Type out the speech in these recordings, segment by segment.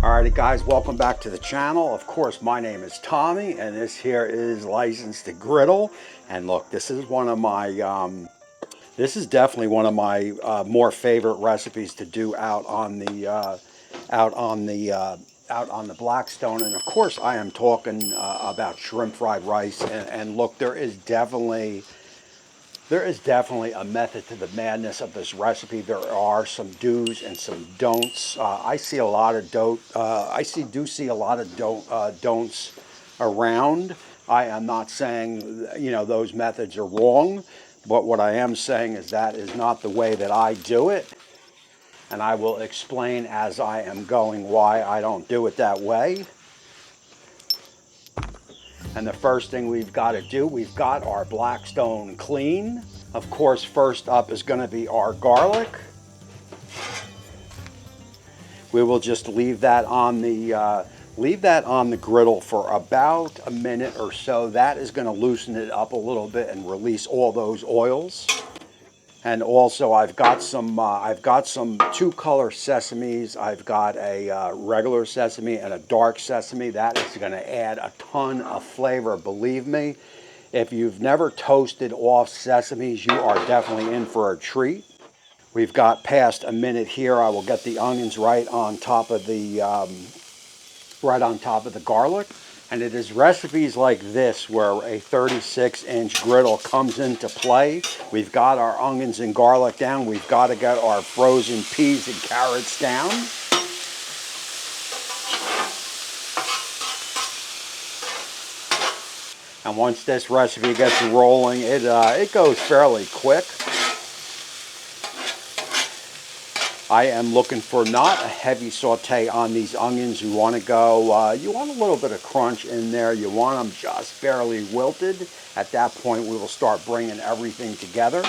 Alrighty guys, welcome back to the channel. Of course, my name is Tommy and this here is licensed to Griddle. And look, this is one of my, this is definitely one of my more favorite recipes to do out on the, out on the Blackstone. And of course, I am talking about shrimp fried rice. And look, there is definitely a method to the madness of this recipe. There are some do's and some don'ts. I see a lot of do see a lot of don'ts around. I am not saying, you know, those methods are wrong, but what I am saying is that is not the way that I do it. And I will explain as I am going why I don't do it that way. And the first thing we've got to do, we've got our Blackstone clean. Of course, first up is going to be our garlic. We will just leave that on the griddle for about a minute or so. That is going to loosen it up a little bit and release all those oils. And also, I've got some two-color sesames. I've got a regular sesame and a dark sesame. That is going to add a ton of flavor, believe me. If you've never toasted off sesames, you are definitely in for a treat. We've got past a minute here. I will get the onions right on top of the garlic. And it is recipes like this where a 36-inch griddle comes into play. We've got our onions and garlic down. We've got to get our frozen peas and carrots down. And once this recipe gets rolling, it goes fairly quick. I am looking for not a heavy saute on these onions. You want to go, you want a little bit of crunch in there. You want them just barely wilted. At that point, we will start bringing everything together.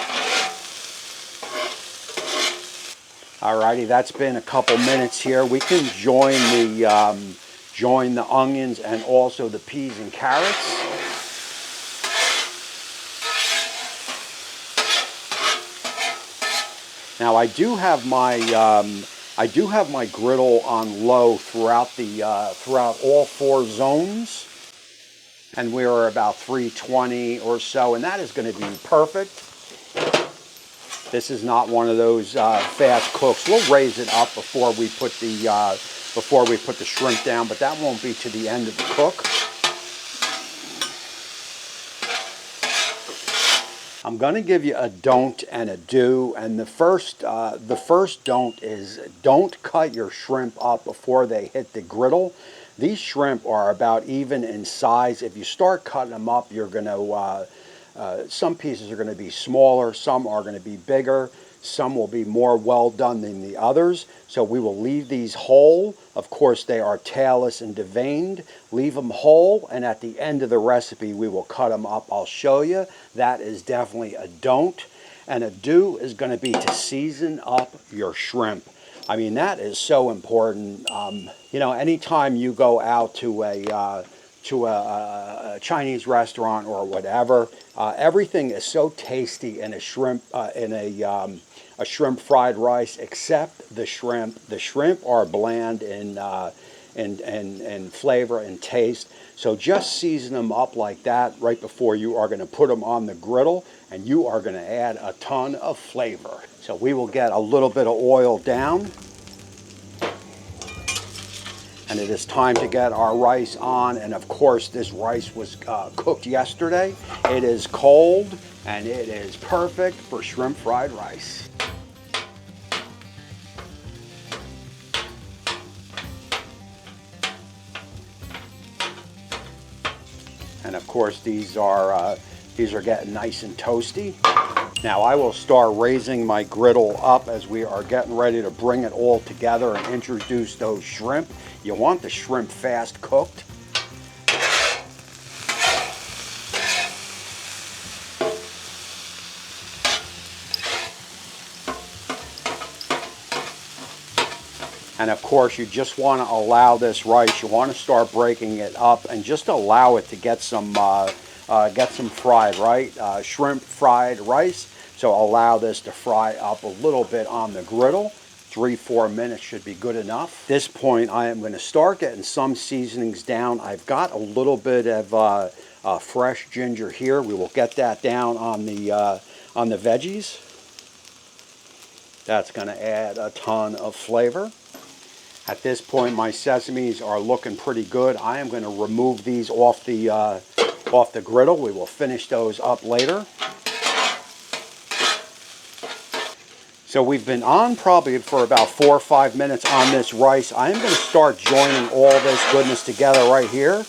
Alrighty, that's been a couple minutes here. We can join the onions and also the peas and carrots. Now I do have my griddle on low throughout all four zones, and we are about 320 or so, and that is going to be perfect. This is not one of those fast cooks. We'll raise it up before we put the shrimp down, but that won't be to the end of the cook. I'm going to give you a don't and a do, and the first don't is don't cut your shrimp up before they hit the griddle. These shrimp are about even in size. If you start cutting them up, you're going to some pieces are going to be smaller, some are going to be bigger, some will be more well done than the others. So we will leave these whole. Of course, they are tailless and deveined. Leave them whole, and at the end of the recipe, we will cut them up. I'll show you. That is definitely a don't. And a do is going to be to season up your shrimp. I mean, that is so important. You know, anytime you go out to a Chinese restaurant or whatever, everything is so tasty in a shrimp shrimp fried rice, except the shrimp. The shrimp are bland in flavor and taste. So just season them up like that right before you are going to put them on the griddle, and you are going to add a ton of flavor. So we will get a little bit of oil down. And it is time to get our rice on, and of course this rice was cooked yesterday. It is cold and it is perfect for shrimp fried rice. And of course these are getting nice and toasty. Now I will start raising my griddle up as we are getting ready to bring it all together and introduce those shrimp. You want the shrimp fast cooked. And of course, you just want to allow this rice, you want to start breaking it up and just allow it to get some fried, right? Shrimp fried rice. So allow this to fry up a little bit on the griddle. 3-4 minutes should be good enough. At this point, I am going to start getting some seasonings down. I've got a little bit of fresh ginger here. We will get that down on the veggies. That's going to add a ton of flavor. At this point, my sesames are looking pretty good. I am going to remove these off the griddle. We will finish those up later. So we've been on probably for about 4 or 5 minutes on this rice. I am going to start joining all this goodness together right here,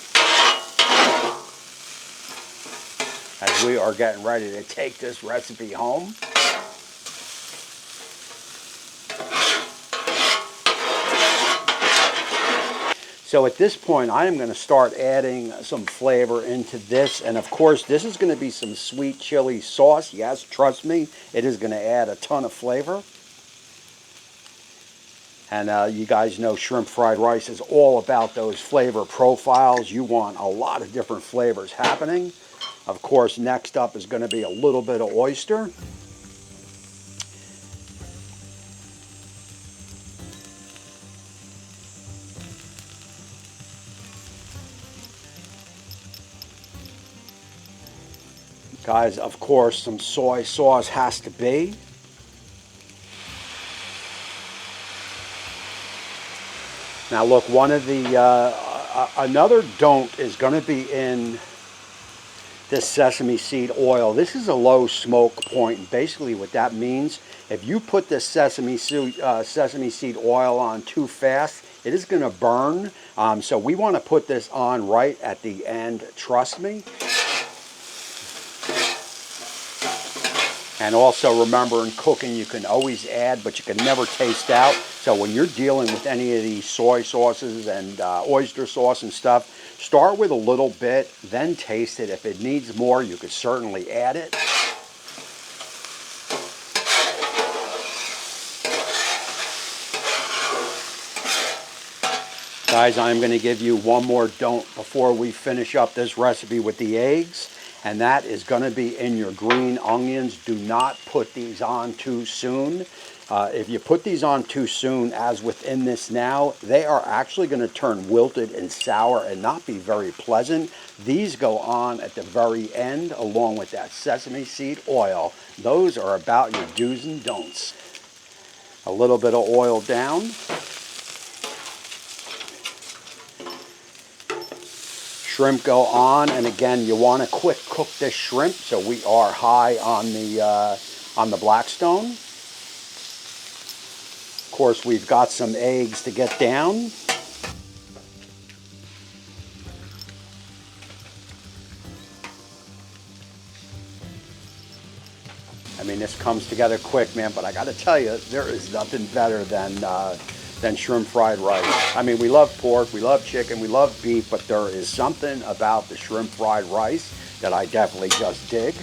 as we are getting ready to take this recipe home. So at this point, I am going to start adding some flavor into this. And of course, this is going to be some sweet chili sauce. Yes, trust me, it is going to add a ton of flavor. And you guys know shrimp fried rice is all about those flavor profiles. You want a lot of different flavors happening. Of course, next up is going to be a little bit of oyster. Guys, of course, some soy sauce has to be. Now look, one of the, another don't is going to be in this sesame seed oil. This is a low smoke point, and basically what that means, if you put this sesame seed oil on too fast, it is going to burn. So we want to put this on right at the end, trust me. And also remember, in cooking, you can always add, but you can never taste out. So when you're dealing with any of these soy sauces and oyster sauce and stuff, start with a little bit, then taste it. If it needs more, you could certainly add it. Guys, I'm going to give you one more don't before we finish up this recipe with the eggs. And that is going to be in your green onions. Do not put these on too soon. If you put these on too soon, as within this now, they are actually going to turn wilted and sour and not be very pleasant. These go on at the very end along with that sesame seed oil. Those are about your do's and don'ts. A little bit of oil down. Shrimp go on, and again, you want to quick cook this shrimp, so we are high on the Blackstone. Of course, we've got some eggs to get down. I mean, this comes together quick, man, but I got to tell you, there is nothing better than shrimp fried rice. I mean, we love pork, we love chicken, we love beef, but there is something about the shrimp fried rice that I definitely just dig.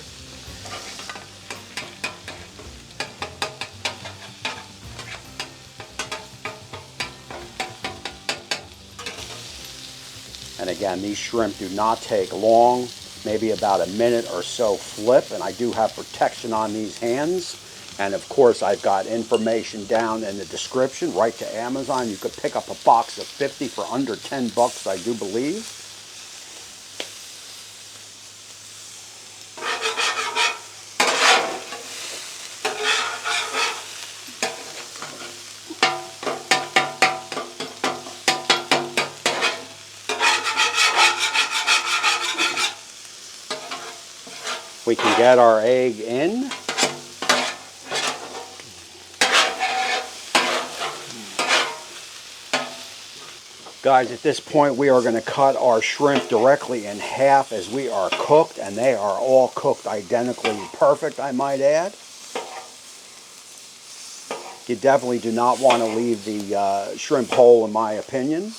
And again, these shrimp do not take long, maybe about a minute or so flip, and I do have protection on these hands. And of course, I've got information down in the description, right to Amazon. You could pick up a box of 50 for under 10 bucks, I do believe. We can get our egg in. Guys, at this point, we are going to cut our shrimp directly in half as we are cooked, and they are all cooked identically perfect, I might add. You definitely do not want to leave the shrimp whole, in my opinion.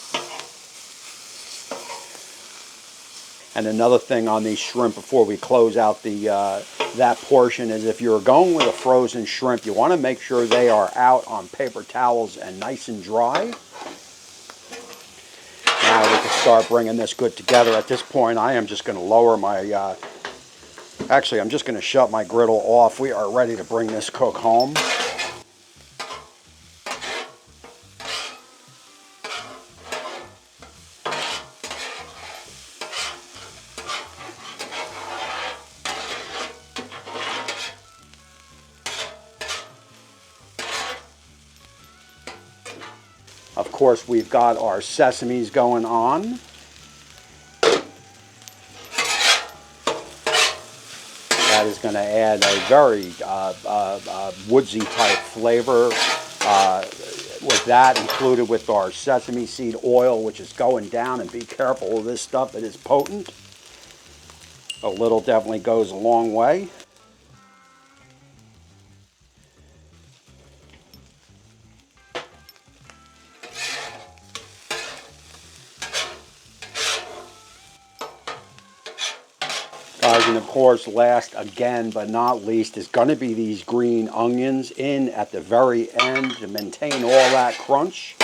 And another thing on these shrimp before we close out that portion is if you're going with a frozen shrimp, you want to make sure they are out on paper towels and nice and dry. Now we can start bringing this good together. At this point, I am just going to lower my, actually, I'm just going to shut my griddle off. We are ready to bring this cook home. Of course, we've got our sesames going on. That is going to add a very woodsy type flavor. With that included with our sesame seed oil, which is going down, and be careful of this stuff, it is potent. A little definitely goes a long way. Guys, and of course, last again but not least is going to be these green onions in at the very end to maintain all that crunch.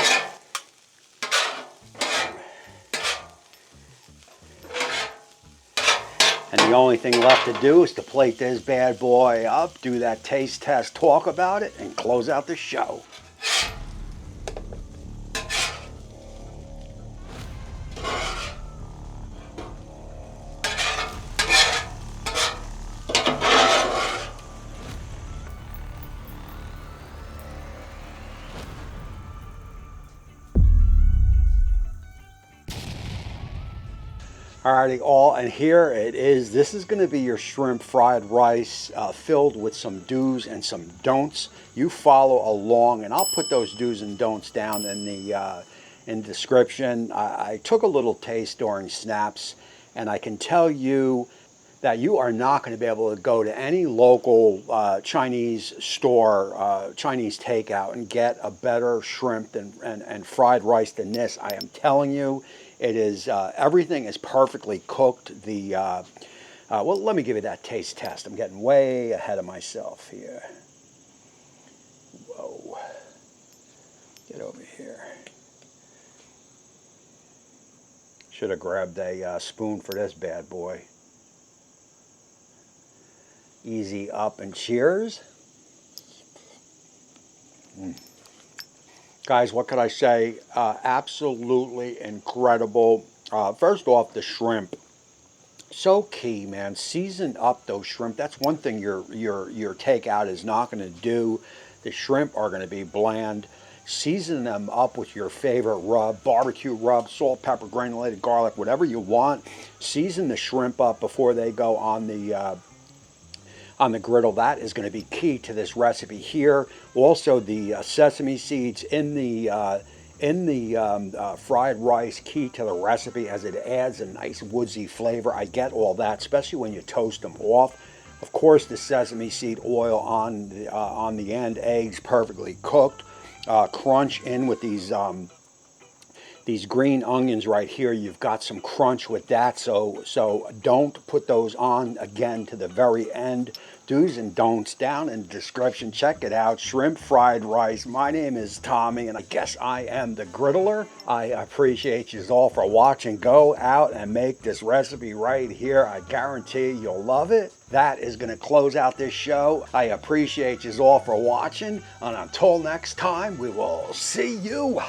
And the only thing left to do is to plate this bad boy up, do that taste test, talk about it, and close out the show. Alrighty, all, and here it is. This is going to be your shrimp fried rice filled with some do's and some don'ts. You follow along, and I'll put those do's and don'ts down in the description. I took a little taste during snaps, and I can tell you that you are not going to be able to go to any local Chinese store, Chinese takeout, and get a better shrimp and fried rice than this. I am telling you. It is, everything is perfectly cooked. Well, let me give you that taste test. I'm getting way ahead of myself here. Whoa. Get over here. Should have grabbed a spoon for this bad boy. Easy up and cheers. Guys, what could I say? Absolutely incredible. First off, the shrimp. So key, man. Season up those shrimp. That's one thing your takeout is not going to do. The shrimp are going to be bland. Season them up with your favorite rub, barbecue rub, salt, pepper, granulated garlic, whatever you want. Season the shrimp up before they go on the griddle. That is going to be key to this recipe here. Also, the sesame seeds in the fried rice, key to the recipe, as it adds a nice woodsy flavor. I get all that, especially when you toast them off. Of course, the sesame seed oil on the end, eggs perfectly cooked. Crunch in with these green onions right here. You've got some crunch with that, so don't put those on again to the very end. Do's and don'ts down in the description. Check it out. Shrimp fried rice. My name is Tommy, and I guess I am the Griddler. I appreciate you all for watching. Go out and make this recipe right here. I guarantee you'll love it. That is going to close out this show. I appreciate you all for watching, and until next time, we will see you